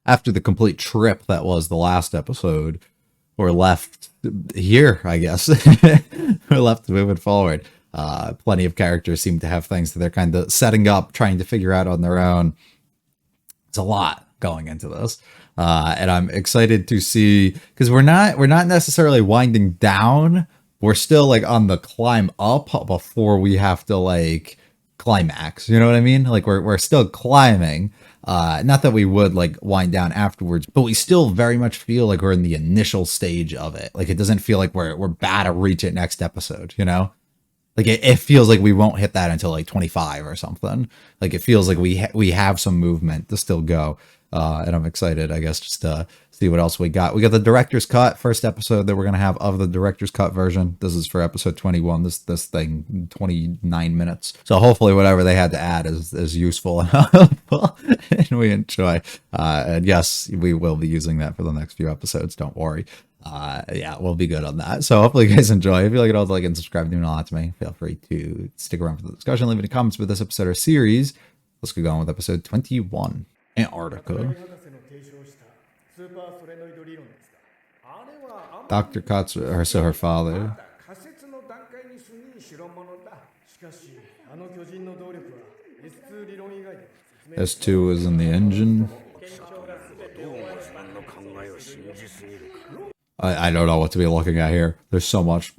after the complete trip that was the last episode, we're left here, I guess. We're left moving forward. Plenty of characters seem to have things that they're kind of setting up, trying to figure out on their own. It's a lot going into this. And I'm excited to see, because we're not necessarily winding down. We're still like on the climb up before we have to like climax. You know what I mean? Like we're still climbing. Not that we would like wind down afterwards, but we still very much feel like we're in the initial stage of it. Like it doesn't feel like we're about to reach it next episode, you know? Like it feels like we won't hit that until like 25 or something. Like it feels like we have some movement to still go. And I'm excited, I guess, just to see what else we got. We got the director's cut, first episode that we're gonna have of the director's cut version. This is for episode 21. This thing 29 minutes. So hopefully whatever they had to add is useful and helpful, and we enjoy. And yes, we will be using that for the next few episodes. Don't worry. Yeah, we'll be good on that. So hopefully you guys enjoy. If you like it, all like and subscribe, doing a lot to me. Feel free to stick around for the discussion. Leave any comments with this episode or series. Let's go on with episode 21. Antarctica. Dr. Katsu, so her father. S2 is in the engine. I don't know what to be looking at here. There's so much.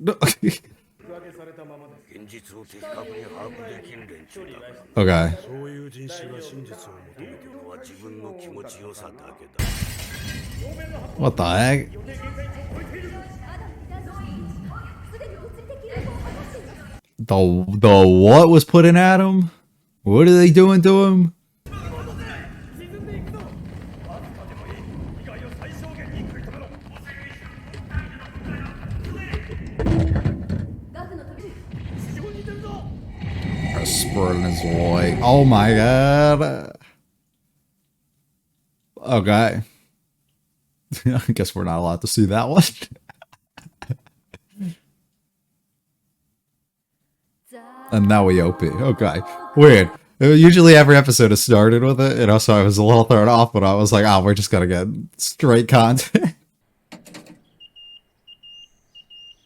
Okay. What the heck? The what was put in at him? What are they doing to him? Spreading his way. Oh my god. Okay. I guess we're not allowed to see that one. And now we OP. Okay. Weird. Usually every episode is started with it, you know, so I was a little thrown off, but I was like, oh, we're just gonna get straight content. Did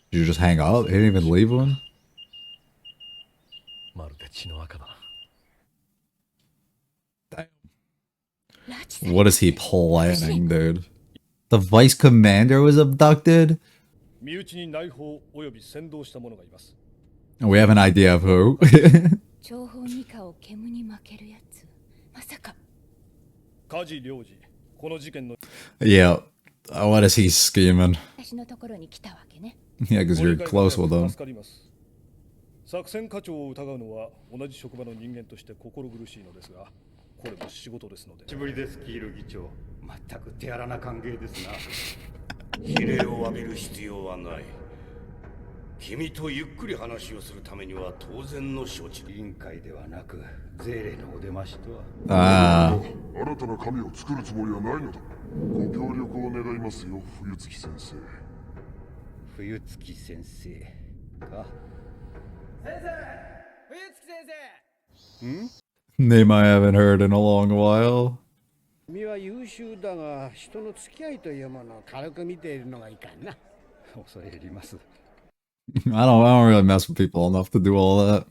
you just hang up? He didn't even leave one? Damn. What is he planning, dude? The vice commander was abducted? We have an idea of who. Yeah. What is he scheming? Yeah, because you're close with him. 作戦課長を疑うのは同じ職場の人間として心苦しいのですが、これも仕事ですので。久しぶりです、キール議長。全く手荒な歓迎ですな。非礼を浴びる必要はない。君とゆっくり話をするためには当然の処置。委員会ではなく、税理のお出ましとは。新たな神を作るつもりはないのだ。ご協力を願いますよ、冬月先生。冬月先生か。 Name I haven't heard in a long while. I don't really mess with people enough to do all that.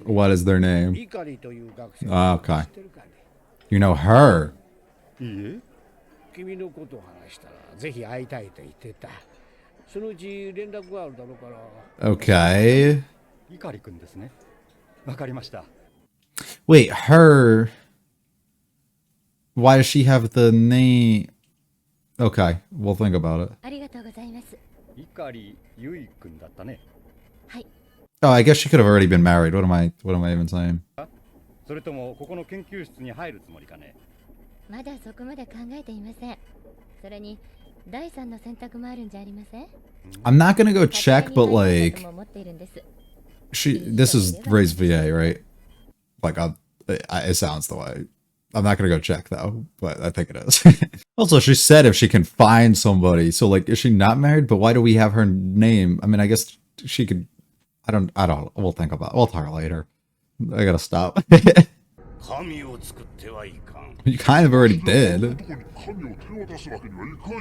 What is their name? Okay. You know her. Okay. Wait, her. Why does she have the name? Okay, we'll think about it. Oh, I guess she could have already been married. What am I even saying? I'm not gonna go check, but like, this is Ray's VA, right? Like, it sounds the way. I'm not gonna go check though, but I think it is. Also, she said if she can find somebody, so like, is she not married? But why do we have her name? I mean, I guess she could. I don't. We'll think about it. We'll talk later. I gotta stop. 神を作ってはいかん。 You kind of already こんな did. 男に神を手渡すわけにはいかんよ。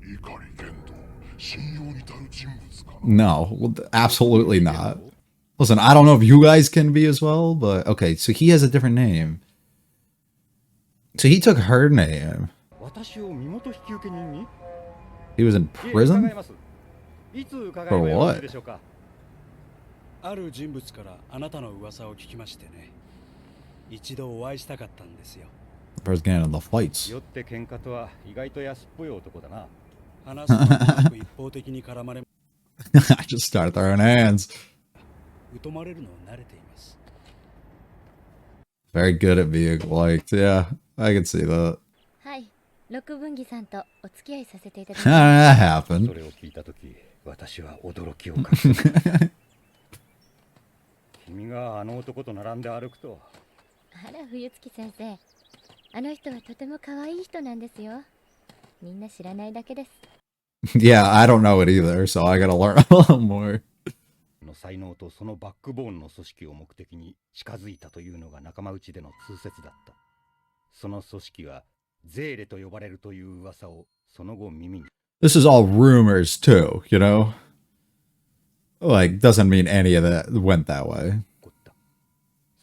怒り剣道、信用に足る人物か。No, absolutely not. Listen, I don't know if you guys can be as well, but okay, so he has a different name. So he took her name. 私を身元引受人に He was in 伺 prison? います。いつ伺えばよろしいでしょうか。ある人物からあなたの噂を聞きましてね。一度お会いしたかったんですよ。 The person getting in the fights. 酔って喧嘩とは意外と安っぽい男だな。話すことなく一方的に絡まれ I just started throwing hands. 疎まれるのを慣れています。 Very good at being liked. Yeah, I can see that. はい、六分岐さんとお付き合いさせていただき How ま did that そ happen? れを聞いたとき、私は驚きを隠せない。君があの男と並んで歩くと、す。あら、冬月先生。あの人はとても可愛い人なんですよ。みんな知らないだけです。Yeah, I don't know it either, so I gotta learn a little more. の才能とそのバックボーンの組織を目的に近づいたというのが仲間内での通説だった。その組織はゼーレと呼ばれるという噂をその後耳に。 This is all rumors too, you know? Like, doesn't mean any of that went that way. 起こった。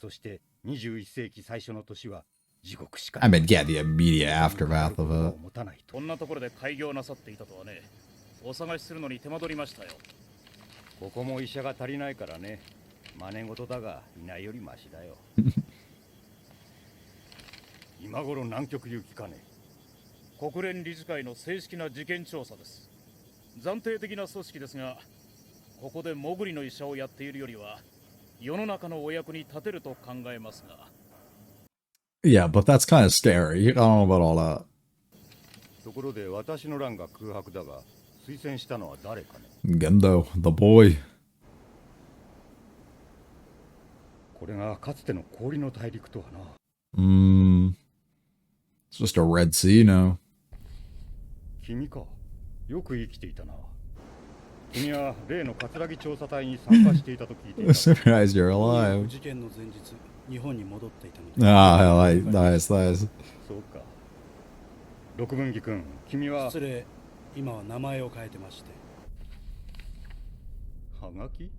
そして21世紀最初の年は地獄しか。 I mean, yeah, the immediate aftermath of it. 持たないと。こんなところで開業なさっていたとはね。お探しするのに手間取りましたよ。ここも医者が足りないからね。真似事だがいないよりマシだよ。今頃南極行きかね。国連理事会の正式な事件調査です。暫定的な組織ですが、ここで潜りの医者をやっているよりは世の中のお役に立てると考えますが。 Yeah, but that's kind of scary. I don't know about all that. ところで私の欄が空白だが推薦したのは誰かね。 Gendo, the boy. これがかつての氷の大陸とはな。 It's just a Red Sea now. 君か。よく生きていたな。君は例の葛城調査隊に参加していたと聞いていた。 Surprised you're alive. 事件の前日、日本に戻っていたので。 Ah, nice, nice. そうか。六分岐君、君は失礼、今は名前を変えてまして。はがき？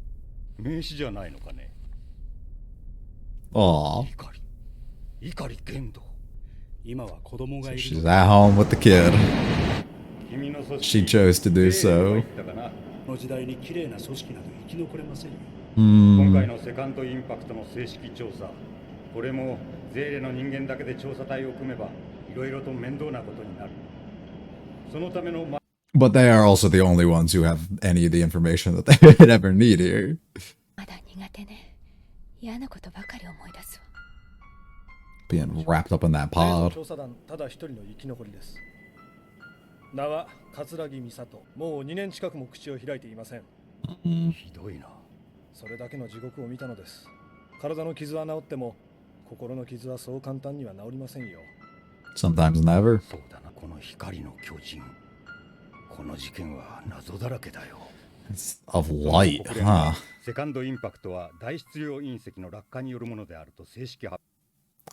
名刺じゃないのかね。 Aw. 怒り剣道。今は子供がい She's るの at home with the kid. 君の組 She 織 chose to do ゼーレと so. 言ったかな。この時代に綺麗な組織など生き残れませんよ。今回のセカンドインパクトの正式調査、これもゼーレの人間だけで調査隊を組めばいろいろと面倒なことになる。そのための But they are also the only ones who have any of the information that they would ever need here. まだ苦手ね。嫌なことばかり思い出すわ。Being wrapped up in that 例の pod. 調査団ただ一人の生き残りです。名は葛城美里。もう2年近くも口を開いていません。ひどいな。それだけの地獄を見たのです。体の傷は治っても心の傷はそう簡単には治りませんよ。 Sometimes never. そうだな、この光の巨人。この事件は謎だらけだよ。 It's of light, 国連は huh? セカンドインパクトは大質量隕石の落下によるものであると正式発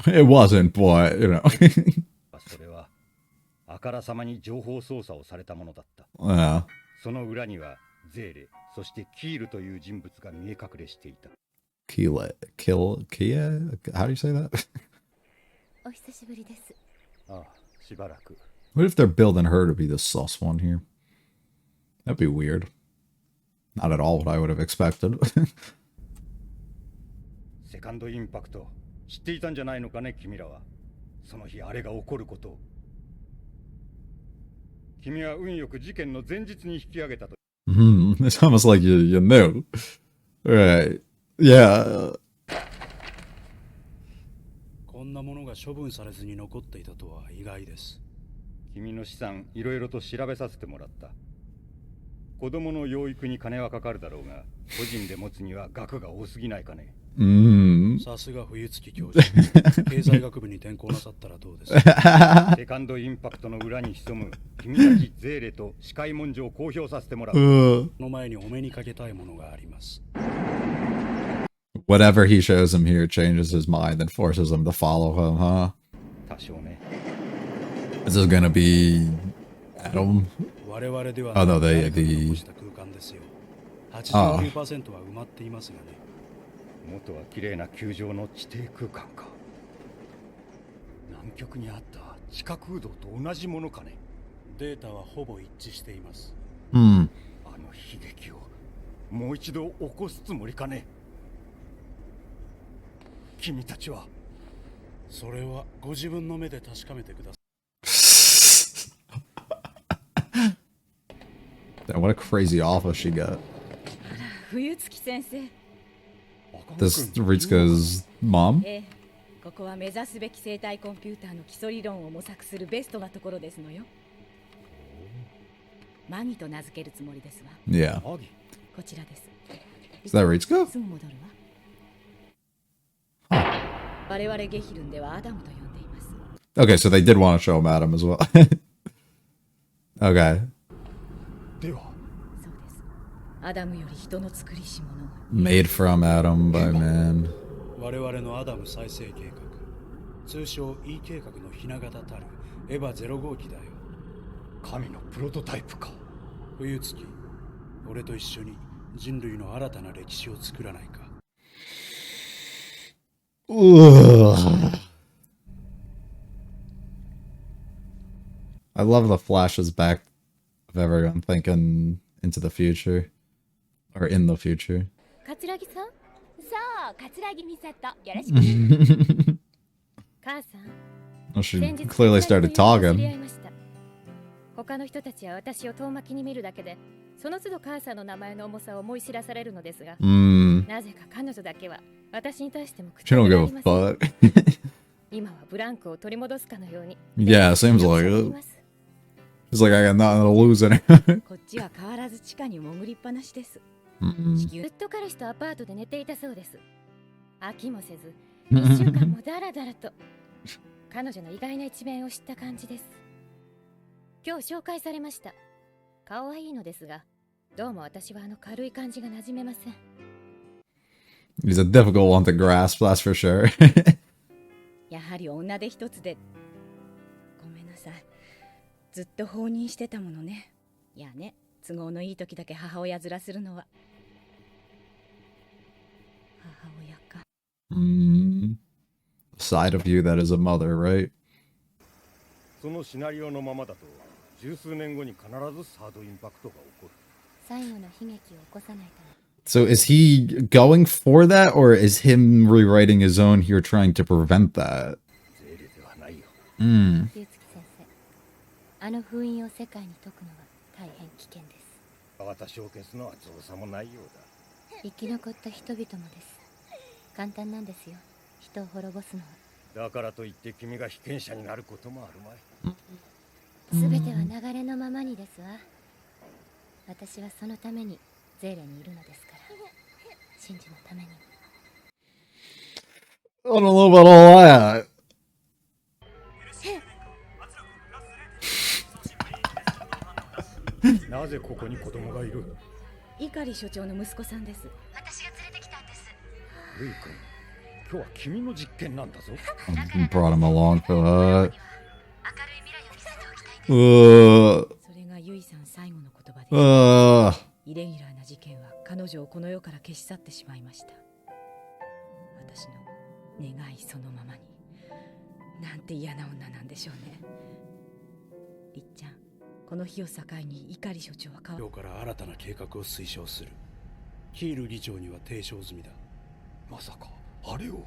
It wasn't, but, you know. 表。それはあからさまに情報操作をされたものだった。 Yeah. その裏にはゼーレ、そしてキールという人物が見え隠れしていた。Kia? How do you say that? お久しぶりです。ああ、しばらく。 What if they're building her to be the sus one here? That'd be weird. Not at all what I would have expected. セカンドインパクト、知っていたんじゃないのかね、君らは。その日あれが起こることを。君は運よく事件の前日に引き上げたと。It's almost like you knew. Right. Yeah. こんなものが処分されずに残っていたとは意外です。君の資産、いろいろと調べさせてもらった。子供の養育に金はかかるだろうが、個人で持つには額が多すぎないかね。さすが冬月教授。経済学部に転校なさったらどうですか。セカンドインパクトの裏に潜む君たちゼーレと視界文書を公表させてもらう。その前にお目にかけたいものがあります。Whatever he shows him here changes his mind and forces him to follow him, huh? 多少ね。 This is gonna be Adam. 我々では Oh no, 誰かが the 残した空間ですよ。89% は埋まっていますがね。元は綺麗な球場の地底空間か。南極にあった地下空洞と同じものかね。データはほぼ一致しています。Hmm. あの悲劇をもう一度起こすつもりかね。君たちは。それはご自分の目で確かめてください。 Damn, what a crazy offer she got. 冬月先生。 This Ritsuka's mom? ここは目指すべき生体コンピューターの基礎理論を模索するベストなところですのよ。マギと名付けるつもりですわ。Yeah. こちらです。Is that Ritsuka? すぐ戻るわ。我々ゲヒルンではアダムと呼んでいます。 Okay, so they did want to show him Adam as well. Okay. では。そうです。アダムより人の作りし者。 Made from Adam by man. 我々のアダム再生計画、通称 E 計画のひな形たるエヴァ0号機だよ。神のプロトタイプか。冬月、俺と一緒に人類の新たな歴史を作らないか。 Ugh. I love the flashes back of everyone thinking into the future. Or in the future. 桂木さん、そう桂木美里、よろしく。母さん、 Well, she 先日 clearly started 知り合 talking. いました。他の人たちは私を遠巻きに見るだけで、その都度母さんの名前の重さを思い知らされるのですが、なぜか彼女だけは私に対しても口 She を don't 開 give a きません。 fuck. 今はブランクを取り戻すかのように。 Yeah, seems like it. It's like I got nothing to lose anyway. こっちは変わらず地下に潜りっぱなしです。 ずっと彼氏とアパートで寝ていたそうです。飽きもせず、1週間もダラダラと。彼女の意外な一面を知った感じです。今日紹介されました。顔はいいのですが、どうも私はあの軽い感じが馴染めません。 He's a difficult one to grasp, that's for sure. やはり女手一つで。ごめんなさい。ずっと放任してたものね。いやね、都合のいい時だけ母親面するのは。母親か。Side of you that is a mother, right? そのシナリオのままだと十数年後に必ずサードインパクトが起こる。最後の悲劇を起こさないため。 So is he going for that, or is him rewriting his own here trying to prevent that? ゼーレではないよ。冬月先生、あの封印を世界に解くのは大変危険です。私を消すのは造作もないようだ。生き残った人々もです。簡単なんですよ、人を滅ぼすのは。だからといって君が被験者になることもあるまい。すべては流れのままにですわ。私はそのためにゼーレにいるのですから。シンジのために。 I don't know about all that. なぜここに子供がいる？碇所長の息子さんです。私が連れてきたんです。ルイ君、今日は君の実験なんだぞ。Brought him along for that. それがユイさん最後の言葉です。イレギュラーな事件は彼女をこの世から消し去ってしまいました。私の願いそのままに。なんて嫌な女なんでしょうね。りっちゃん、この日を境に碇所長は変わ今日から新たな計画を推奨する。ヒール議長には提唱済みだ。まさかあれを？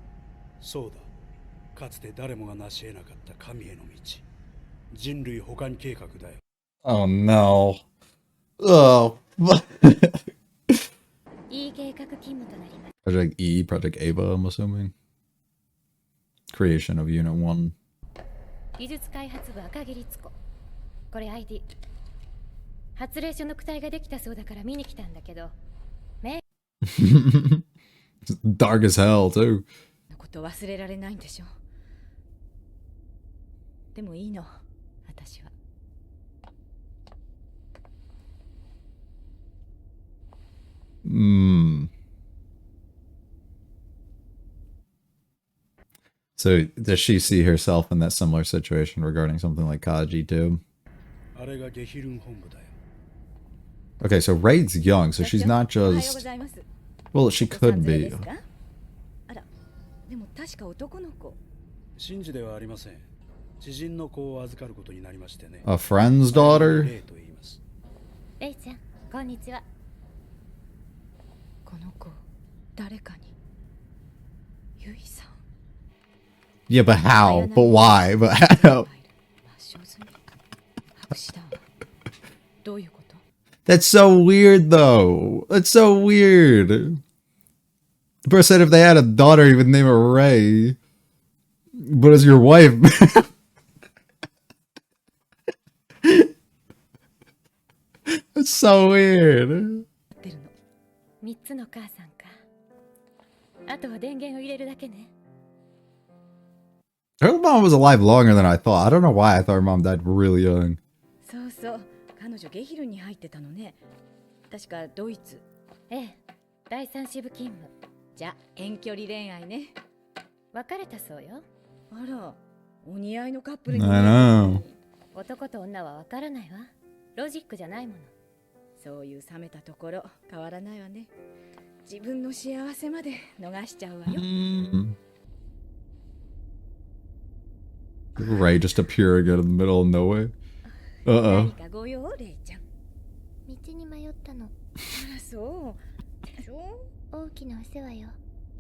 そうだ。かつて誰もが成し得なかった神への道。人類保管計画だよ。 Oh no. Oh. いい計画勤務となります。 Project E, Project Ava, I'm assuming. Creation of Unit 1. 技術開発部赤木律子。これ ID。発令所の躯体ができたそうだから見に来たんだけど。Dark as hell, too. のこと忘れられないんでしょう。でもいいの、私は。So does she see herself in that similar situation regarding something like Kaji too? あれがゲヒルン本部だよ。 Okay, so Raid's young, so she's not おはようご just... ざいます。 Well, she お子さ could ん連れ be. ですか？あら、でも確か男の子。真珠ではありません。知人の子を預かることになりましてね。 A friend's daughter? レイと言います。レイちゃん、こんにちは。この子、誰かに。ユイさん。 Yeah, but how? But why? But how? 抹消済み。白紙だわ。どういうこと？ That's so weird, though. That's so weird. The person said if they had a daughter, he would name her Ray. But as your wife... That's so weird. ってるの。3つの母さんか。あとは電源を入れるだけね。 Her mom was alive longer than I thought. I don't know why I thought her mom died really young. そうそう。彼女ゲヒルンに入ってたのね。確かドイツ。ええ、第三支部勤務。じゃ、遠距離恋愛ね。別れたそうよ。あら、お似合いのカップルに I 見える know. 男と女は分からないわ。ロジックじゃないもの。そういう冷めたところ変わらないわね。自分の幸せまで逃しちゃうわよ。 Ray just appearing out of the middle of nowhere. 何かご用、レイちゃん。道に迷ったの。あら、そう。そう。大きなお世話よ。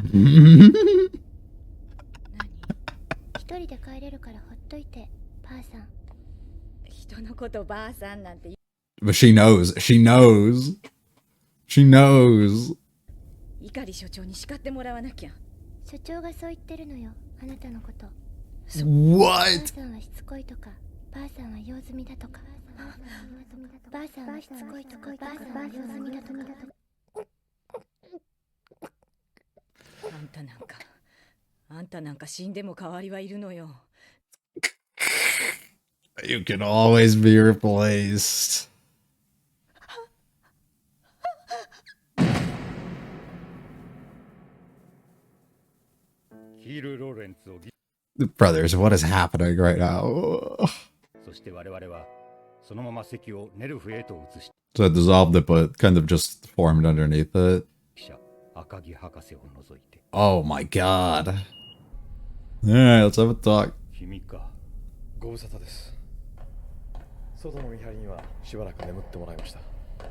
Uh-oh. 一人で帰れるからほっといて、ばあさん。人のことばあさんなんて。 But she knows. She knows. She knows. 碇所長に叱ってもらわなきゃ。所長がそう言ってるのよ、あなたのこと。 What? ばあさんはしつこいとか、ばあさんは用済みだとか。ばあさんはしつこいとか、ばあさんは用済みだとか。あんたなんか死んでも代わりはいるのよ。 You can always be replaced. Brothers, what is happening right now? そして我々はそのまま席をネルフへと移し So it dissolved it, but kind of just formed underneath it. 記者赤木博士を除いて Oh my god. Alright, let's have a talk. 君か。ご無沙汰です。外の見張りにはしばらく眠ってもらいました。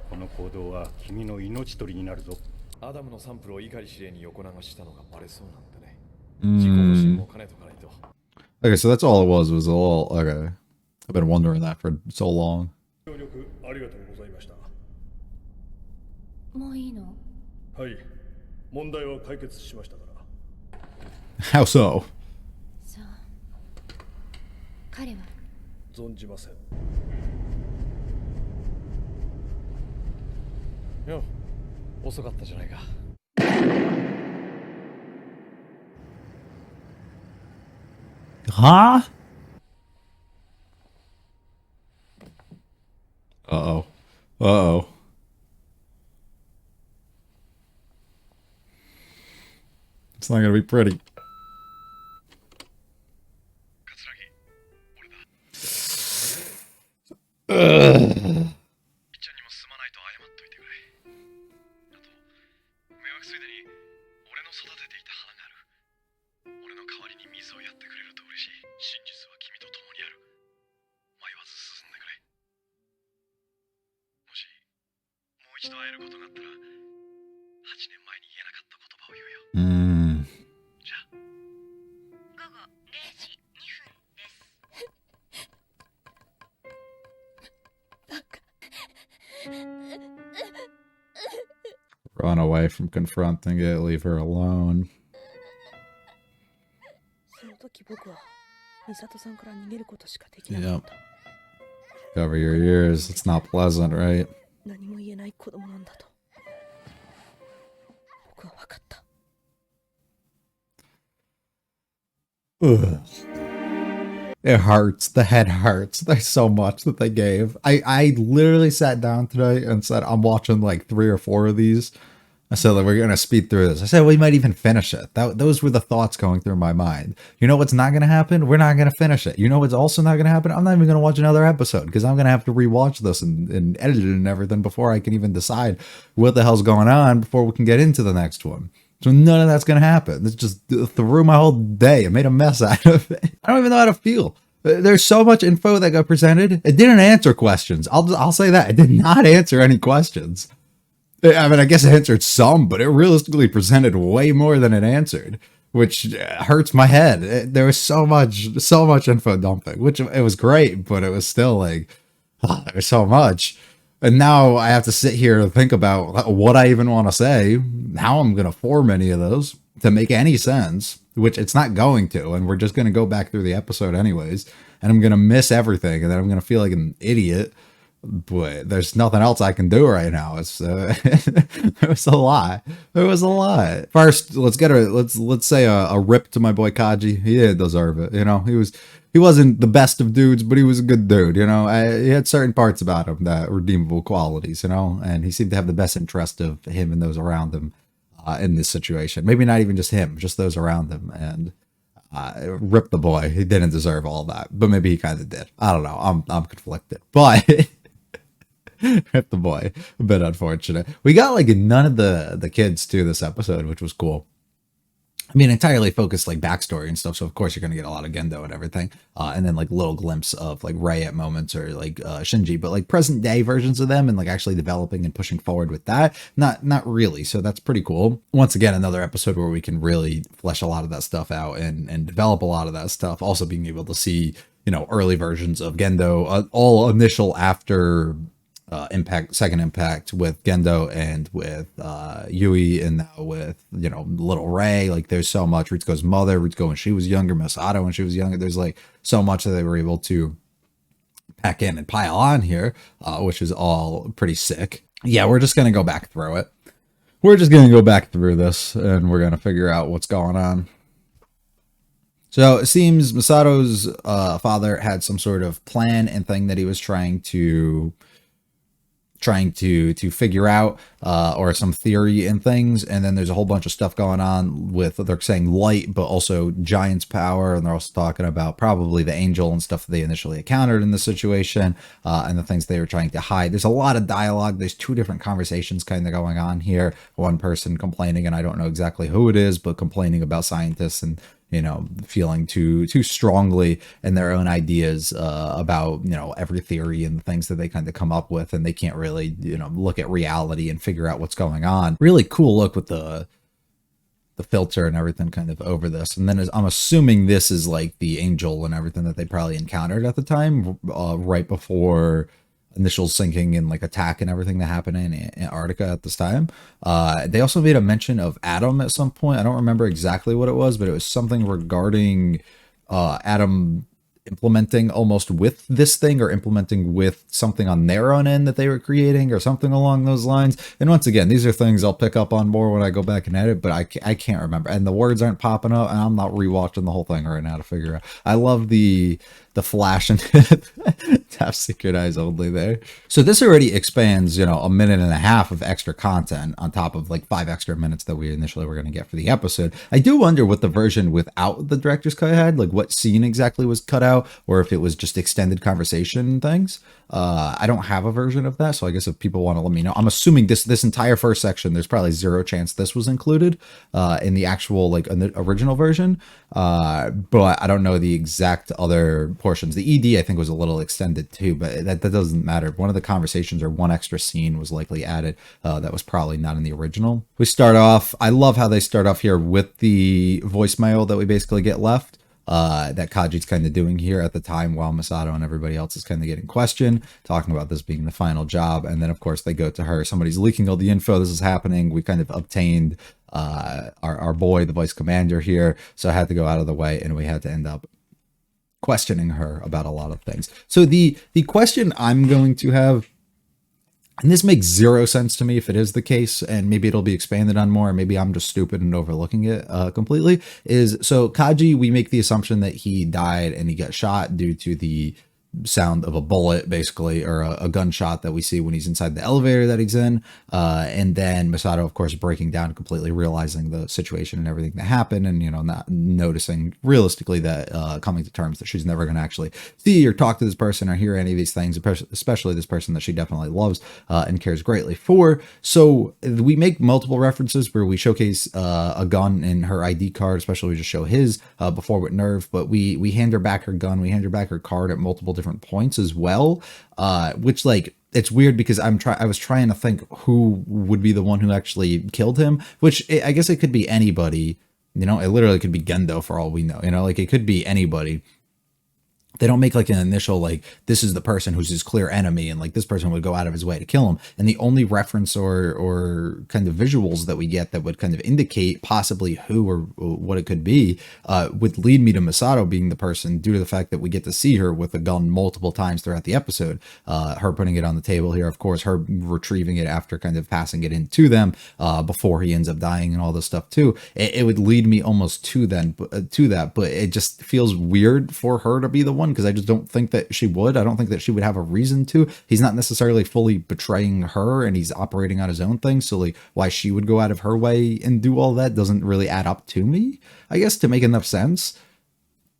この行動は君の命取りになるぞ。アダムのサンプルを碇司令に横流ししたのがバレそうなんでね。自己保身も兼ねとかないと。Okay, so that's all it was all... Okay. I've been wondering that for so long. 協力ありがとうございました。もういいの？はい。問題は解決しましたから。How so? そう。彼は存じません。よ、遅かったじゃないか。Huh? Uh-oh. Uh-oh. It's not gonna be pretty. Ugh. 'Run away from confronting it, leave her alone. その時僕は美里さんから逃げることしかできなかった。 Cover your ears. It's not pleasant, right? 何も言えない子供なんだと僕は分かった。 Ugh. It hurts. The head hurts. There's so much that they gave. I literally sat down today and said I'm watching like 3 or 4 of these I said that we're going to speed through this. I said we might even finish it. Those were the thoughts going through my mind. You know what's not going to happen? We're not going to finish it. You know what's also not going to happen? I'm not even going to watch another episode because I'm going to have to rewatch this and edit it and everything before I can even decide what the hell's going on before we can get into the next one. So none of that's going to happen. This just threw my whole day. It made a mess out of it. I don't even know how to feel. There's so much info that got presented. It didn't answer questions. I'll say that. It did not answer any questions. I mean, I guess it answered some, but it realistically presented way more than it answered, which hurts my head. There was so much info dumping, which it was great, but it was still like, oh, there's so much. And now I have to sit here and think about what I even want to say, how I'm going to form any of those to make any sense, which it's not going to. And we're just going to go back through the episode anyways, and I'm going to miss everything, and then I'm going to feel like an idiot. But there's nothing else I can do right now. It's it was a lot. It was a lot. First, let's say a rip to my boy Kaji. He did deserve it. You know, he wasn't the best of dudes, but he was a good dude. You know, he had certain parts about him that redeemable qualities. You know, and he seemed to have the best interest of him and those around him in this situation. Maybe not even just him, just those around him. And rip the boy. He didn't deserve all that, but maybe he kind of did. I don't know. I'm conflicted, but. Rip the boy. A bit unfortunate. We got like none of the kids to this episode, which was cool. I mean, entirely focused like backstory and stuff. So of course you're gonna get a lot of Gendo and everything, and then like little glimpse of like Rei at moments or like Shinji, but like present day versions of them and like actually developing and pushing forward with that. Not really. So that's pretty cool. Once again, another episode where we can really flesh a lot of that stuff out and develop a lot of that stuff. Also being able to see, you know, early versions of Gendo, all initial after. Second impact with Gendo and with Yui, and now with, you know, little Rei. Like there's so much. Ritsuko's mother, Ritsuko when she was younger, Masato when she was younger. There's like so much that they were able to pack in and pile on here, which is all pretty sick. Yeah, we're just gonna go back through it. We're just gonna go back through this and we're gonna figure out what's going on. So it seems Masato's father had some sort of plan and thing that he was trying to figure out, or some theory and things. And then there's a whole bunch of stuff going on with, they're saying light, but also giant's power. And they're also talking about probably the angel and stuff that they initially encountered in the situation, and the things they were trying to hide. There's a lot of dialogue. There's two different conversations kind of going on here. One person complaining, and I don't know exactly who it is, but complaining about scientists and, you know, feeling too strongly in their own ideas about, you know, every theory and the things that they kind of come up with, and they can't really, you know, look at reality and figure out what's going on. Really cool look with the filter and everything kind of over this. And then I'm assuming this is like the angel and everything that they probably encountered at the time, right before initial sinking and like attack and everything that happened in Antarctica at this time. They also made a mention of Adam at some point. I don't remember exactly what it was, but it was something regarding Adam implementing almost with this thing, or implementing with something on their own end that they were creating, or something along those lines. And once again, these are things I'll pick up on more when I go back and edit, but I can't remember, and the words aren't popping up, and I'm not rewatching the whole thing right now to figure out. I love the flash and tap synchronize only there. So this already expands, you know, a minute and a half of extra content on top of like 5 extra minutes that we initially were going to get for the episode. I do wonder what the version without the director's cut had, like what scene exactly was cut out, or if it was just extended conversation and things. I don't have a version of that, so I guess if people want to let me know. I'm assuming this entire first section, there's probably zero chance this was included in the actual like original version, but I don't know the exact other portions. The ED I think was a little extended too, but that doesn't matter. One of the conversations or one extra scene was likely added that was probably not in the original. We start off, I love how they start off here with the voicemail that we basically get left. That Kaji's kind of doing here at the time while Masato and everybody else is kind of getting questioned, talking about this being the final job. And then of course they go to her, somebody's leaking all the info, this is happening, we kind of obtained our boy, the vice commander here, so I had to go out of the way, and we had to end up questioning her about a lot of things. So the question I'm going to have, and this makes zero sense to me if it is the case, and maybe it'll be expanded on more, or maybe I'm just stupid and overlooking it completely, is so Kaji, we make the assumption that he died and he got shot due to the sound of a bullet, basically, or a gunshot that we see when he's inside the elevator that he's in. And then Masato, of course, breaking down, completely realizing the situation and everything that happened, and, you know, not noticing realistically that coming to terms that she's never going to actually see or talk to this person or hear any of these things, especially this person that she definitely loves and cares greatly for. So we make multiple references where we showcase a gun in her ID card, especially we just show his before with NERV, but we hand her back her gun, we hand her back her card at multiple different points as well, which, like, it's weird because I was trying to think who would be the one who actually killed him, which I guess it could be anybody, you know, it literally could be Gendo for all we know, you know, like, it could be anybody. They don't make like an initial, like, this is the person who's his clear enemy and like this person would go out of his way to kill him. And the only reference or kind of visuals that we get that would kind of indicate possibly who or what it could be would lead me to Masato being the person, due to the fact that we get to see her with a gun multiple times throughout the episode. Her putting it on the table here, of course, her retrieving it after kind of passing it into them before he ends up dying and all this stuff too. It would lead me almost to that, but it just feels weird for her to be the one, because I just don't think that she would. I don't think that she would have a reason to. He's not necessarily fully betraying her, and he's operating on his own thing, so like, why she would go out of her way and do all that doesn't really add up to me, I guess, to make enough sense.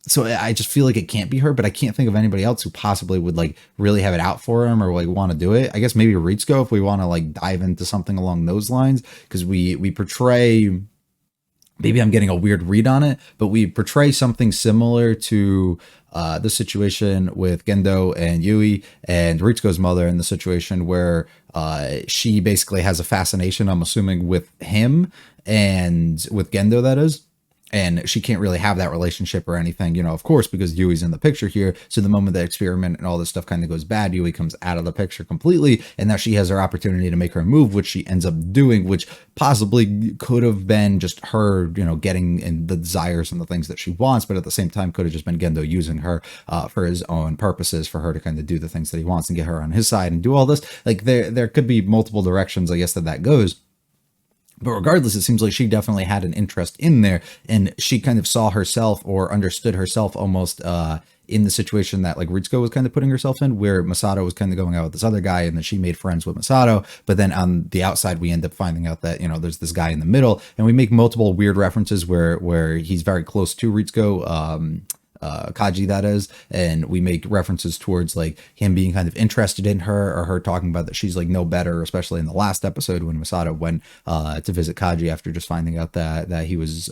So I just feel like it can't be her, but I can't think of anybody else who possibly would like really have it out for him or like want to do it. I guess maybe Ritsuko, if we want to like dive into something along those lines, because we portray, maybe I'm getting a weird read on it, but we portray something similar to the situation with Gendo and Yui and Ritsuko's mother, in the situation where she basically has a fascination, I'm assuming, with him and with Gendo, that is. And she can't really have that relationship or anything, you know, of course, because Yui's in the picture here. So the moment that experiment and all this stuff kind of goes bad, Yui comes out of the picture completely. And now she has her opportunity to make her move, which she ends up doing, which possibly could have been just her, you know, getting in the desires and the things that she wants. But at the same time, could have just been Gendo using her for his own purposes, for her to kind of do the things that he wants and get her on his side and do all this. Like, there could be multiple directions, I guess, that goes. But regardless, it seems like she definitely had an interest in there, and she kind of saw herself or understood herself almost in the situation that like Ritsuko was kind of putting herself in, where Masato was kind of going out with this other guy, and then she made friends with Masato. But then on the outside, we end up finding out that, you know, there's this guy in the middle, and we make multiple weird references where he's very close to Ritsuko, Kaji, that is, and we make references towards like him being kind of interested in her, or her talking about that she's like no better, especially in the last episode when Masato went to visit Kaji after just finding out that he was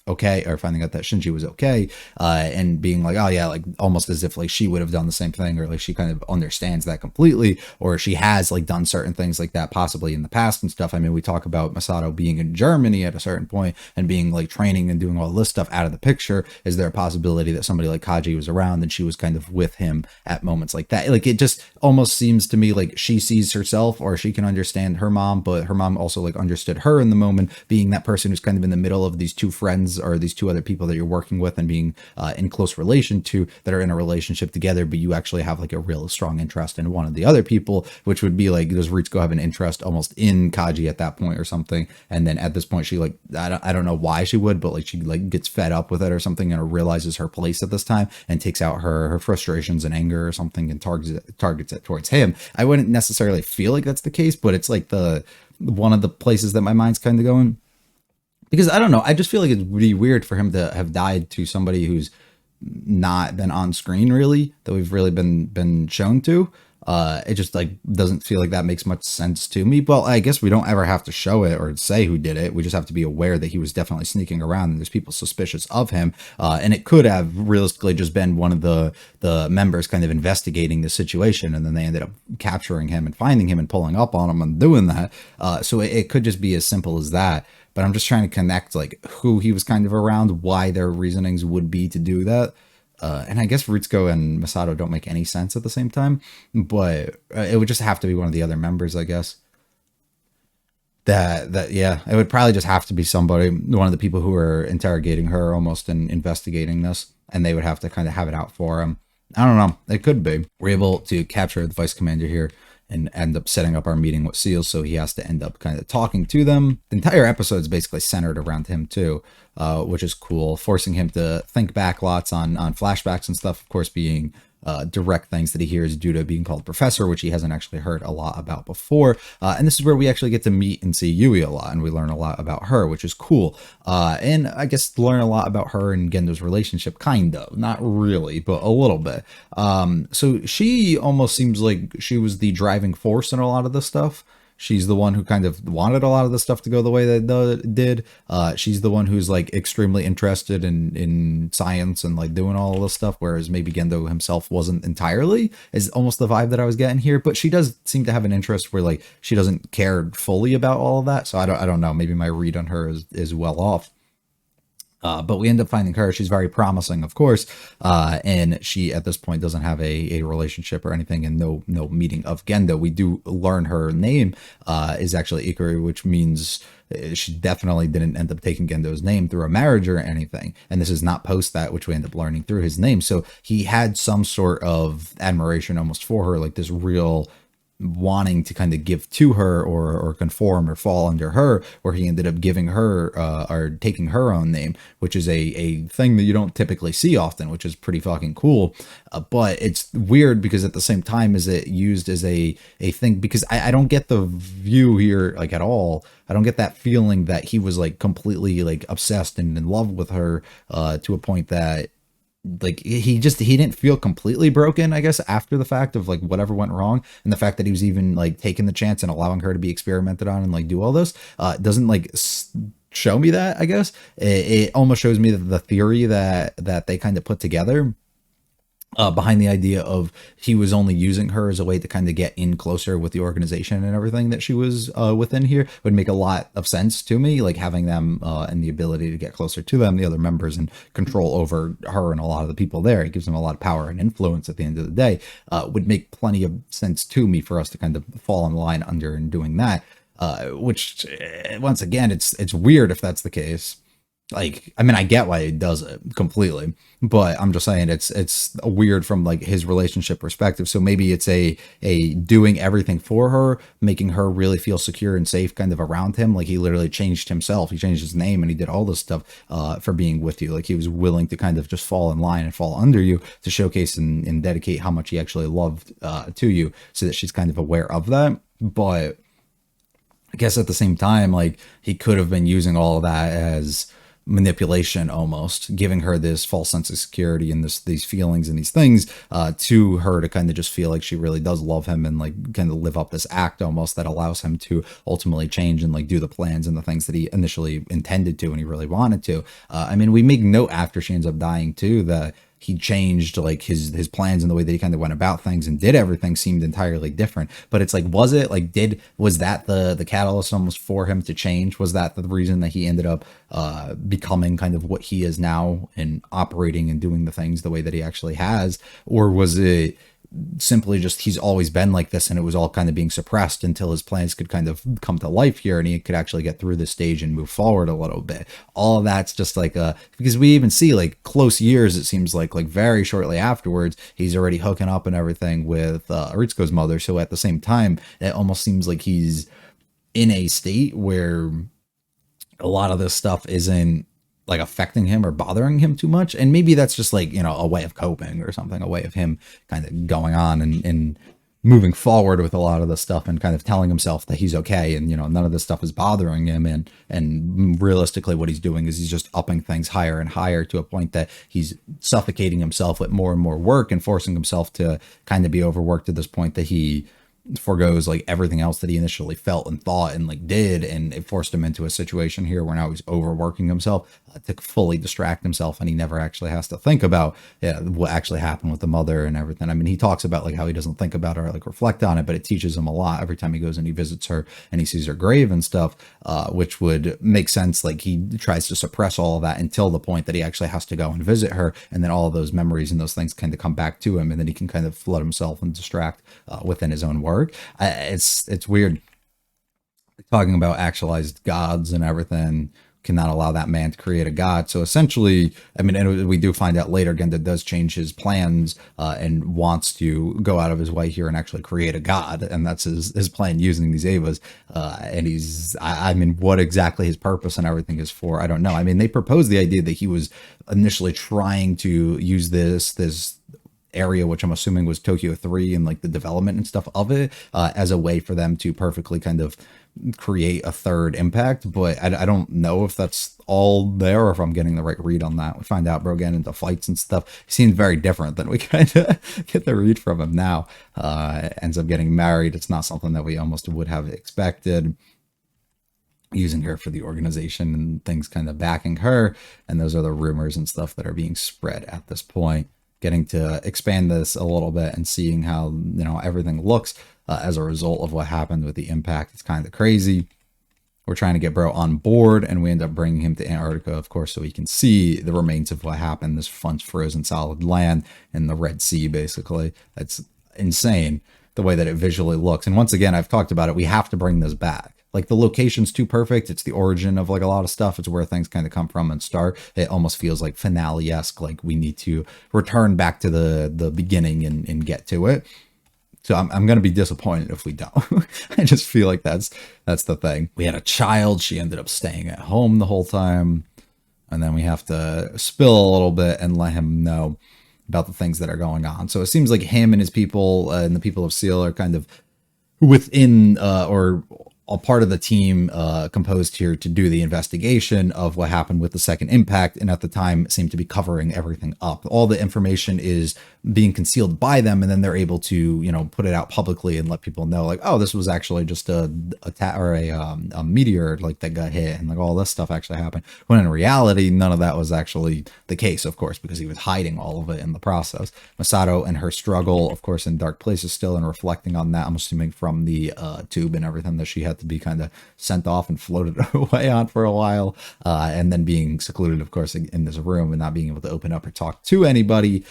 okay, or finding out that Shinji was okay, and being like, oh yeah, like almost as if like she would have done the same thing, or like she kind of understands that completely, or she has like done certain things like that possibly in the past and stuff. I mean, we talk about Masato being in Germany at a certain point and being like training and doing all this stuff out of the picture. Is there a possibility that somebody like Kaji was around and she was kind of with him at moments like that? Like, it just almost seems to me like she sees herself, or she can understand her mom, but her mom also like understood her in the moment, being that person who's kind of in the middle of these two friends or these two other people that you're working with and being in close relation to, that are in a relationship together, but you actually have like a real strong interest in one of the other people, which would be like, does Ritsuko have an interest almost in Kaji at that point or something? And then at this point, she like, I don't know why she would, but like she like gets fed up with it or something, and realizes her place at this time and takes out her frustrations and anger or something and targets it towards him. I wouldn't necessarily feel like that's the case, but it's like the one of the places that my mind's kind of going, because I don't know, I just feel like it'd be weird for him to have died to somebody who's not been on screen, really, that we've really been shown to. It just like doesn't feel like that makes much sense to me. Well, I guess we don't ever have to show it or say who did it. We just have to be aware that he was definitely sneaking around and there's people suspicious of him. And it could have realistically just been one of the members kind of investigating the situation, and then they ended up capturing him and finding him and pulling up on him and doing that. So it could just be as simple as that. But I'm just trying to connect like who he was kind of around, why their reasonings would be to do that. And I guess Ritsuko and Masato don't make any sense at the same time, but it would just have to be one of the other members, I guess. Yeah, it would probably just have to be somebody, one of the people who are interrogating her almost and investigating this, and they would have to kind of have it out for him. I don't know. It could be. We're able to capture the vice commander here and end up setting up our meeting with SEALs, so he has to end up kind of talking to them. The entire episode is basically centered around him too, which is cool, forcing him to think back lots on flashbacks and stuff, of course, being direct things that he hears due to being called professor, which he hasn't actually heard a lot about before. And this is where we actually get to meet and see Yui a lot, and we learn a lot about her, which is cool. And I guess learn a lot about her and Gendo's relationship, kind of, not really, but a little bit. So she almost seems like she was the driving force in a lot of this stuff. She's the one who kind of wanted a lot of the stuff to go the way that it did. She's the one who's like extremely interested in science and like doing all of this stuff, whereas maybe Gendo himself wasn't entirely, is almost the vibe that I was getting here. But she does seem to have an interest where like she doesn't care fully about all of that. So I don't know. Maybe my read on her is well off. But we end up finding her. She's very promising, of course, and she at this point doesn't have a relationship or anything, and no meeting of Gendo. We do learn her name is actually Ikari, which means she definitely didn't end up taking Gendo's name through a marriage or anything. And this is not post that, which we end up learning through his name. So he had some sort of admiration almost for her, like this real wanting to kind of give to her or conform or fall under her, where he ended up giving her or taking her own name, which is a thing that you don't typically see often, which is pretty fucking cool. But it's weird because at the same time is it used as a thing, because I don't get the view here like at all. I don't get that feeling that he was like completely like obsessed and in love with her to a point that like he didn't feel completely broken, I guess, after the fact of like whatever went wrong, and the fact that he was even like taking the chance and allowing her to be experimented on and like do all this doesn't like show me that. I guess it almost shows me that the theory that they kind of put together behind the idea of he was only using her as a way to kind of get in closer with the organization and everything that she was within here would make a lot of sense to me, like having them and the ability to get closer to them, the other members, and control over her and a lot of the people there. It gives them a lot of power and influence at the end of the day, would make plenty of sense to me for us to kind of fall in line under and doing that, which once again, it's weird if that's the case. Like, I mean, I get why he does it completely, but I'm just saying it's weird from like his relationship perspective. So maybe it's a doing everything for her, making her really feel secure and safe kind of around him. Like he literally changed himself. He changed his name and he did all this stuff for being with you. Like he was willing to kind of just fall in line and fall under you to showcase and dedicate how much he actually loved to you, so that she's kind of aware of that. But I guess at the same time, like he could have been using all of that as manipulation, almost giving her this false sense of security and these feelings and these things to her to kind of just feel like she really does love him and like kind of live up this act almost that allows him to ultimately change and like do the plans and the things that he initially intended to and he really wanted to. I mean, we make note after she ends up dying too that he changed like his plans and the way that he kind of went about things and did everything seemed entirely different. But it's like, was it like, was that the catalyst almost for him to change? Was that the reason that he ended up becoming kind of what he is now and operating and doing the things the way that he actually has? Or was it simply just he's always been like this and it was all kind of being suppressed until his plans could kind of come to life here and he could actually get through this stage and move forward a little bit? All of that's just like because we even see like close years, it seems like very shortly afterwards he's already hooking up and everything with Ritsuko's mother. So at the same time, it almost seems like he's in a state where a lot of this stuff isn't like affecting him or bothering him too much. And maybe that's just like, you know, a way of coping or something, a way of him kind of going on and moving forward with a lot of this stuff and kind of telling himself that he's okay. And, you know, none of this stuff is bothering him. And realistically what he's doing is he's just upping things higher and higher to a point that he's suffocating himself with more and more work and forcing himself to kind of be overworked to this point that he forgoes like everything else that he initially felt and thought and like did, and it forced him into a situation here where now he's overworking himself to fully distract himself, and he never actually has to think about what actually happened with the mother and everything. I mean, he talks about like how he doesn't think about her or like reflect on it, but it teaches him a lot every time he goes and he visits her and he sees her grave and stuff, which would make sense. Like he tries to suppress all of that until the point that he actually has to go and visit her, and then all of those memories and those things kind of come back to him, and then he can kind of flood himself and distract within his own work. It's weird talking about actualized gods and everything cannot allow that man to create a god. So essentially, I mean, and we do find out later again that does change his plans and wants to go out of his way here and actually create a god, and that's his plan using these Evas. And I mean, what exactly his purpose and everything is for, I don't know. I mean, they proposed the idea that he was initially trying to use this area, which I'm assuming was Tokyo 3 and like the development and stuff of it, as a way for them to perfectly kind of create a third impact. But I don't know if that's all there or if I'm getting the right read on that. We find out bro getting into fights and stuff. He seems very different than we kind of get the read from him now. Ends up getting married. It's not something that we almost would have expected. Using her for the organization and things kind of backing her. And those are the rumors and stuff that are being spread at this point. Getting to expand this a little bit and seeing how, you know, everything looks as a result of what happened with the impact. It's kind of crazy. We're trying to get bro on board, and we end up bringing him to Antarctica, of course, so he can see the remains of what happened. This once frozen solid land in the Red Sea, basically. That's insane, the way that it visually looks. And once again, I've talked about it. We have to bring this back. Like, the location's too perfect. It's the origin of like a lot of stuff. It's where things kind of come from and start. It almost feels like finale-esque. Like we need to return back to the beginning and get to it. So I'm going to be disappointed if we don't. I just feel like that's the thing. We had a child. She ended up staying at home the whole time. And then we have to spill a little bit and let him know about the things that are going on. So it seems like him and his people and the people of Seal are kind of within or a part of the team composed here to do the investigation of what happened with the second impact, and at the time seemed to be covering everything up. All the information is being concealed by them, and then they're able to, you know, put it out publicly and let people know, like, oh, this was actually just a meteor like that got hit, and like all this stuff actually happened. When in reality, none of that was actually the case, of course, because he was hiding all of it in the process. Masato and her struggle, of course, in dark places still, and reflecting on that, I'm assuming from the tube and everything that she had to be kind of sent off and floated away on for a while, and then being secluded, of course, in this room and not being able to open up or talk to anybody.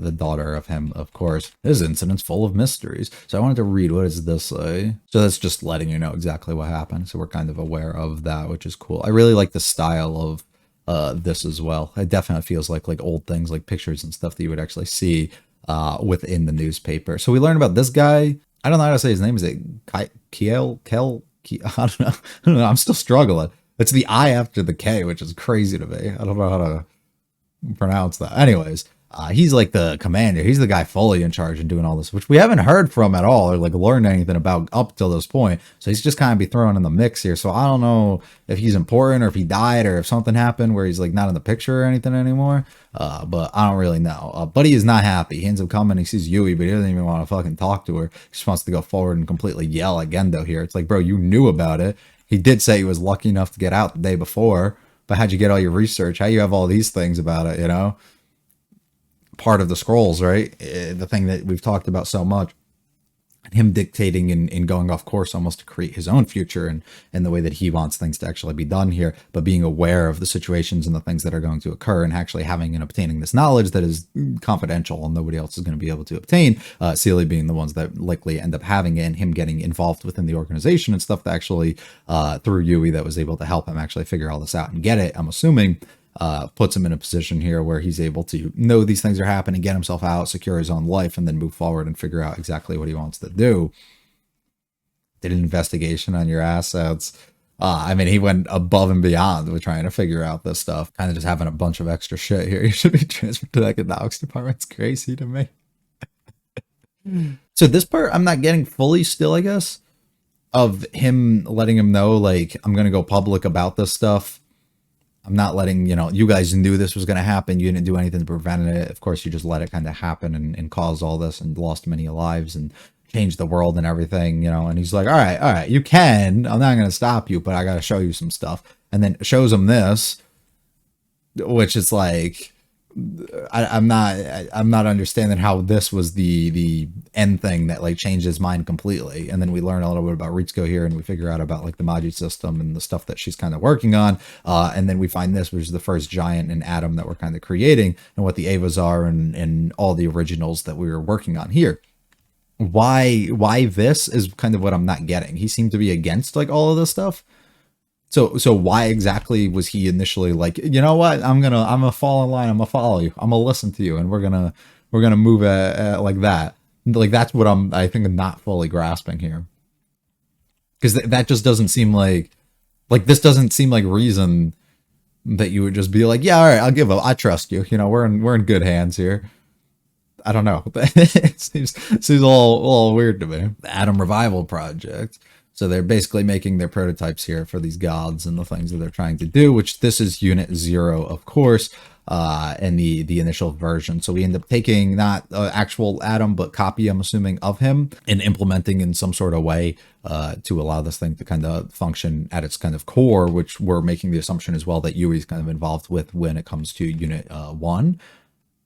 The daughter of him, of course. This incident's full of mysteries. So I wanted to read, what does this say? So that's just letting you know exactly what happened. So we're kind of aware of that, which is cool. I really like the style of this as well. It definitely feels like old things, like pictures and stuff that you would actually see within the newspaper. So we learned about this guy. I don't know how to say his name. Is it Kiel? I don't know. I'm still struggling. It's the I after the K, which is crazy to me. I don't know how to pronounce that. Anyways, he's like the commander. He's the guy fully in charge and doing all this, which we haven't heard from at all or like learned anything about up till this point. So he's just kind of be thrown in the mix here. So I don't know if he's important or if he died or if something happened where he's like not in the picture or anything anymore. But I don't really know. Buddy is not happy. He ends up coming. He sees Yui, but he doesn't even want to fucking talk to her. He just wants to go forward and completely yell at Gendo here. It's like, bro, you knew about it. He did say he was lucky enough to get out the day before, but how'd you get all your research? How you have all these things about it, you know? Part of the scrolls, right? The thing that we've talked about so much. Him dictating and going off course almost to create his own future and the way that he wants things to actually be done here, but being aware of the situations and the things that are going to occur and actually having and obtaining this knowledge that is confidential and nobody else is going to be able to obtain, Sealy being the ones that likely end up having it, and him getting involved within the organization and stuff that actually through Yui that was able to help him actually figure all this out and get it, I'm assuming. Puts him in a position here where he's able to know these things are happening, get himself out, secure his own life, and then move forward and figure out exactly what he wants to do. Did an investigation on your assets. I mean, he went above and beyond with trying to figure out this stuff. Kind of just having a bunch of extra shit here. You should be transferred to the economics department. It's crazy to me. So this part, I'm not getting fully still, I guess, of him letting him know, like, I'm going to go public about this stuff. I'm not letting, you know, you guys knew this was going to happen. You didn't do anything to prevent it. Of course, you just let it kind of happen and cause all this and lost many lives and changed the world and everything, you know. And he's like, all right, you can. I'm not going to stop you, but I got to show you some stuff. And then shows him this, which is like, I'm not understanding how this was the end thing that like changed his mind completely. And then we learn a little bit about Ritsuko here, and we figure out about like the Maji system and the stuff that she's kind of working on. And then we find this, which is the first giant and atom that we're kind of creating, and what the Avas are, and all the originals that we were working on here. Why this is kind of what I'm not getting. He seemed to be against like all of this stuff. So why exactly was he initially like, you know what, I'm gonna fall in line, I'm gonna follow you, I'm gonna listen to you, and we're gonna move like that. Like that's what I think I'm not fully grasping here, because that just doesn't seem like this doesn't seem like reason that you would just be like, yeah, all right, I'll give up, I trust you, you know, we're in good hands here. I don't know. It seems all weird to me. The Atom Revival Project. So they're basically making their prototypes here for these gods and the things that they're trying to do, which this is Unit 0, of course, in the initial version. So we end up taking not actual Atom, but copy, I'm assuming, of him and implementing in some sort of way to allow this thing to kind of function at its kind of core, which we're making the assumption as well that Yui's kind of involved with when it comes to Unit 1,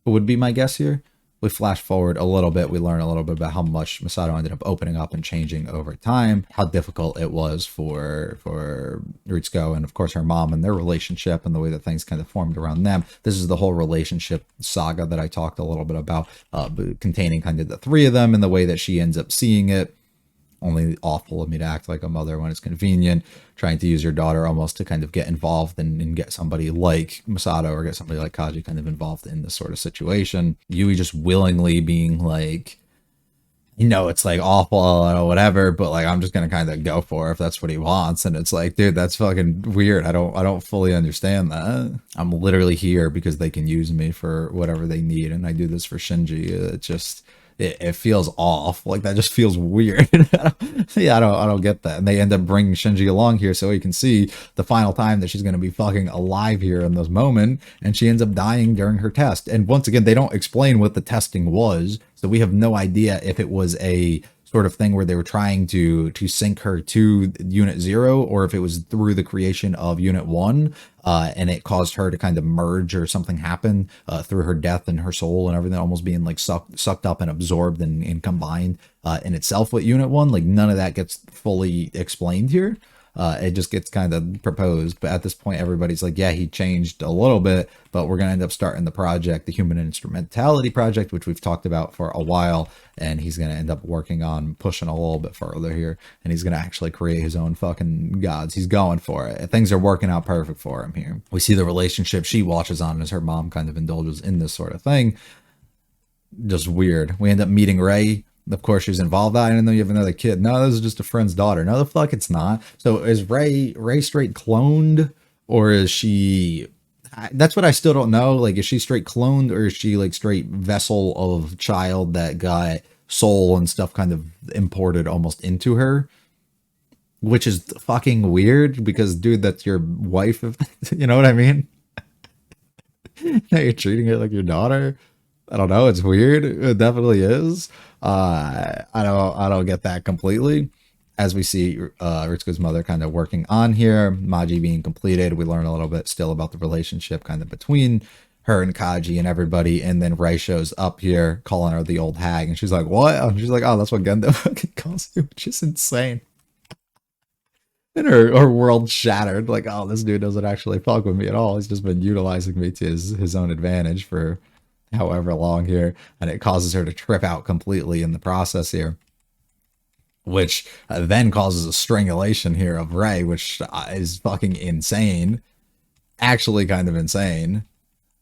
would be my guess here. We flash forward a little bit, we learn a little bit about how much Masato ended up opening up and changing over time, how difficult it was for Ritsuko and of course her mom and their relationship and the way that things kind of formed around them. This is the whole relationship saga that I talked a little bit about, containing kind of the three of them and the way that she ends up seeing it. Only awful of me to act like a mother when it's convenient, trying to use your daughter almost to kind of get involved and get somebody like Masato or get somebody like Kaji kind of involved in this sort of situation. Yui just willingly being like, it's like awful or whatever, but like I'm just gonna kind of go for it if that's what he wants. And it's like, dude, that's fucking weird. I don't fully understand that. I'm literally here because they can use me for whatever they need, and I do this for Shinji. It feels off. Like that just feels weird. I don't get that. And they end up bringing Shinji along here so he can see the final time that she's going to be fucking alive here in this moment. And she ends up dying during her test. And once again, they don't explain what the testing was. So we have no idea if it was a sort of thing where they were trying to sync her to Unit 0 or if it was through the creation of Unit 1 and it caused her to kind of merge or something happen through her death and her soul and everything almost being like sucked up and absorbed and combined in itself with Unit 1. Like none of that gets fully explained here. It just gets kind of proposed, but at this point everybody's like, yeah, he changed a little bit, but we're gonna end up starting the project, the Human Instrumentality Project, which we've talked about for a while, and he's gonna end up working on pushing a little bit further here, and he's gonna actually create his own fucking gods. He's going for it. Things are working out perfect for him here. We see the relationship she watches on as her mom kind of indulges in this sort of thing. Just weird. We end up meeting Rei. Of course, she's involved. I didn't know you have another kid. No, this is just a friend's daughter. No, the fuck it's not. So is Rei straight cloned, or is she? That's what I still don't know. Like, is she straight cloned, or is she like straight vessel of child that got soul and stuff kind of imported almost into her? Which is fucking weird because, dude, that's your wife. You know what I mean? Now you're treating her like your daughter. I don't know. It's weird. It definitely is. I don't get that completely. As we see Ritsuko's mother kind of working on here, Maji being completed, we learn a little bit still about the relationship kind of between her and Kaji and everybody, and then Rei shows up here calling her the old hag, and she's like, what? And she's like, oh, that's what Gendo fucking calls you, which is insane. And her world shattered, like, oh, this dude doesn't actually fuck with me at all. He's just been utilizing me to his own advantage for however long here, and it causes her to trip out completely in the process here, which then causes a strangulation here of Rei, which is fucking insane, actually kind of insane.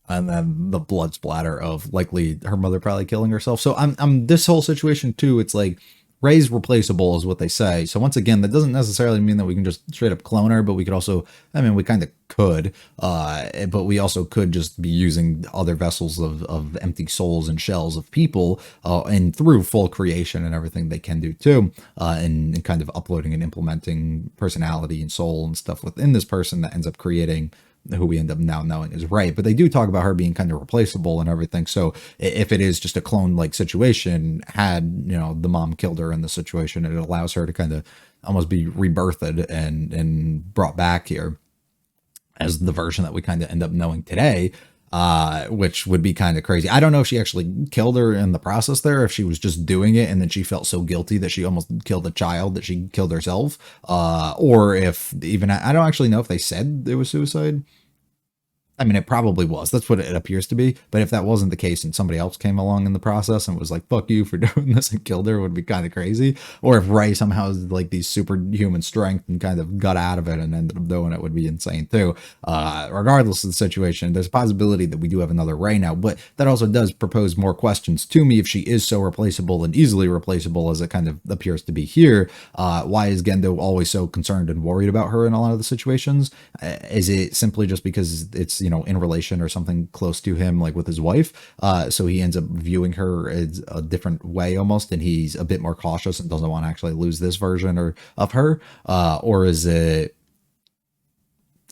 And then the blood splatter of likely her mother probably killing herself. So I'm this whole situation too, it's like Rei's replaceable is what they say. So once again, that doesn't necessarily mean that we can just straight up clone her, but we could also, I mean, we kind of could, but we also could just be using other vessels of empty souls and shells of people, and through full creation and everything they can do too, and kind of uploading and implementing personality and soul and stuff within this person that ends up creating who we end up now knowing is Rei. But they do talk about her being kind of replaceable and everything. So if it is just a clone like situation, had, you know, the mom killed her in the situation, it allows her to kind of almost be rebirthed and brought back here as the version that we kind of end up knowing today, which would be kind of crazy. I don't know if she actually killed her in the process there, if she was just doing it and then she felt so guilty that she almost killed a child that she killed herself, or if even, I don't actually know if they said it was suicide. I mean, it probably was. That's what it appears to be. But if that wasn't the case and somebody else came along in the process and was like, fuck you for doing this and killed her, it would be kind of crazy. Or if Rei somehow has like these superhuman strength and kind of got out of it and ended up doing it, would be insane too. Regardless of the situation, there's a possibility that we do have another Rei now. But that also does propose more questions to me. If she is so replaceable and easily replaceable as it kind of appears to be here, why is Gendo always so concerned and worried about her in a lot of the situations? Is it simply just because it's, you you know, in relation or something close to him, like with his wife. So he ends up viewing her as a different way almost, and he's a bit more cautious and doesn't want to actually lose this version or of her. Or is it,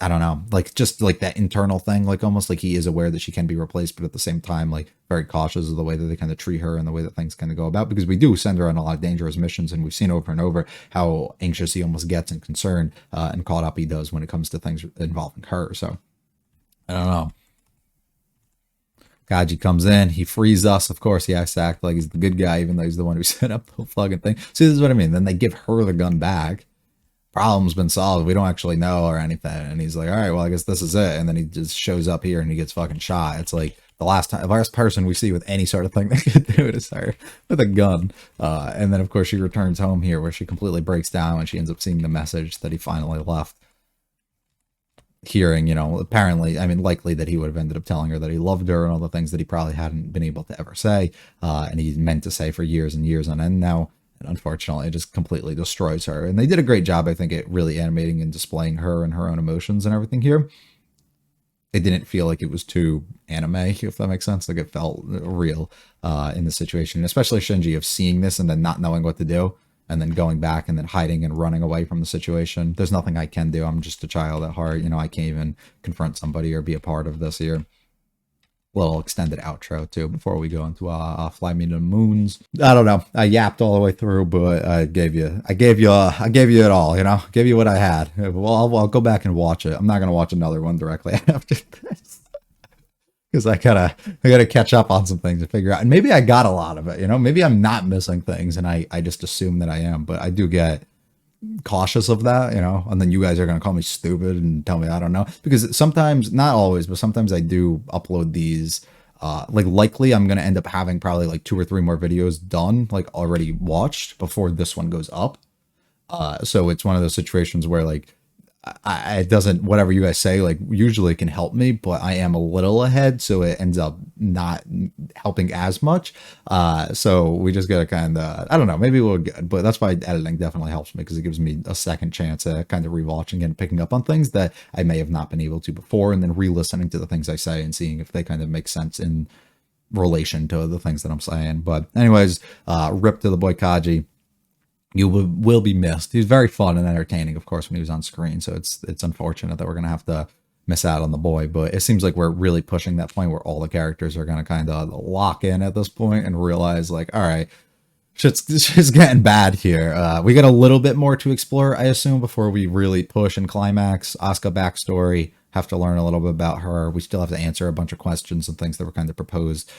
I don't know, like just like that internal thing, like almost like he is aware that she can be replaced, but at the same time, like very cautious of the way that they kind of treat her and the way that things kind of go about, because we do send her on a lot of dangerous missions, and we've seen over and over how anxious he almost gets and concerned and caught up he does when it comes to things involving her. So I don't know. Kaji comes in, he frees us. Of course, he has to act like he's the good guy, even though he's the one who set up the fucking thing. See, this is what I mean. Then they give her the gun back. Problem's been solved. We don't actually know or anything. And he's like, all right, well, I guess this is it. And then he just shows up here and he gets fucking shot. It's like the last person we see with any sort of thing that could do it is her with a gun. And then, of course, she returns home here where she completely breaks down when she ends up seeing the message that he finally left. Hearing, you know, apparently, I mean, likely that he would have ended up telling her that he loved her and all the things that he probably hadn't been able to ever say. And he meant to say for years and years on end now. And unfortunately, it just completely destroys her. And they did a great job, I think, at really animating and displaying her and her own emotions and everything here. It didn't feel like it was too anime, if that makes sense. Like it felt real in the situation, especially Shinji of seeing this and then not knowing what to do and then going back and then hiding and running away from the situation. There's nothing I can do. I'm just a child at heart. You know, I can't even confront somebody or be a part of this here. Little extended outro too before we go into Fly Me to the Moons. I don't know, I yapped all the way through, but I gave you it all, you know, gave you what I had. Well, I'll go back and watch it. I'm not gonna watch another one directly after this because I gotta catch up on some things to figure out, and maybe I got a lot of it, you know, maybe I'm not missing things and I just assume that I am, but I do get cautious of that, you know, and then you guys are going to call me stupid and tell me I don't know, because sometimes, not always, but sometimes I do upload these like likely I'm going to end up having probably like 2 or 3 more videos done, like already watched before this one goes up. So it's one of those situations where like it doesn't, whatever you guys say, like usually can help me, but I am a little ahead, so it ends up not helping as much. So we just gotta kind of, I don't know, maybe we'll get, but that's why editing definitely helps me, because it gives me a second chance at kind of rewatching and picking up on things that I may have not been able to before, and then re-listening to the things I say and seeing if they kind of make sense in relation to the things that I'm saying. But anyways, rip to the boy Kaji. You will be missed. He was very fun and entertaining, of course, when he was on screen. So it's unfortunate that we're going to have to miss out on the boy. But it seems like we're really pushing that point where all the characters are going to kind of lock in at this point and realize, like, all right, shit's getting bad here. We got a little bit more to explore, I assume, before we really push and climax. Asuka backstory. Have to learn a little bit about her. We still have to answer a bunch of questions and things that were kind of proposed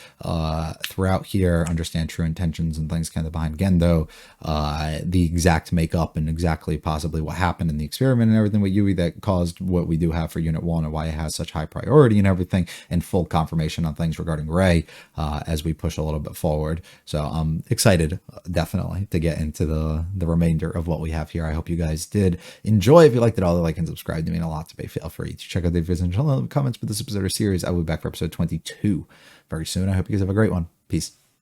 throughout here, understand true intentions and things kind of behind Gendo, the exact makeup and exactly possibly what happened in the experiment and everything with Yui that caused what we do have for Unit 1 and why it has such high priority and everything, and full confirmation on things regarding Rei as we push a little bit forward. So I'm excited, definitely, to get into the remainder of what we have here. I hope you guys did enjoy. If you liked it all, like and subscribe to mean a lot to me. Feel free to check out the videos and comments for this episode or series. I will be back for episode 22 very soon. I hope you guys have a great one. Peace.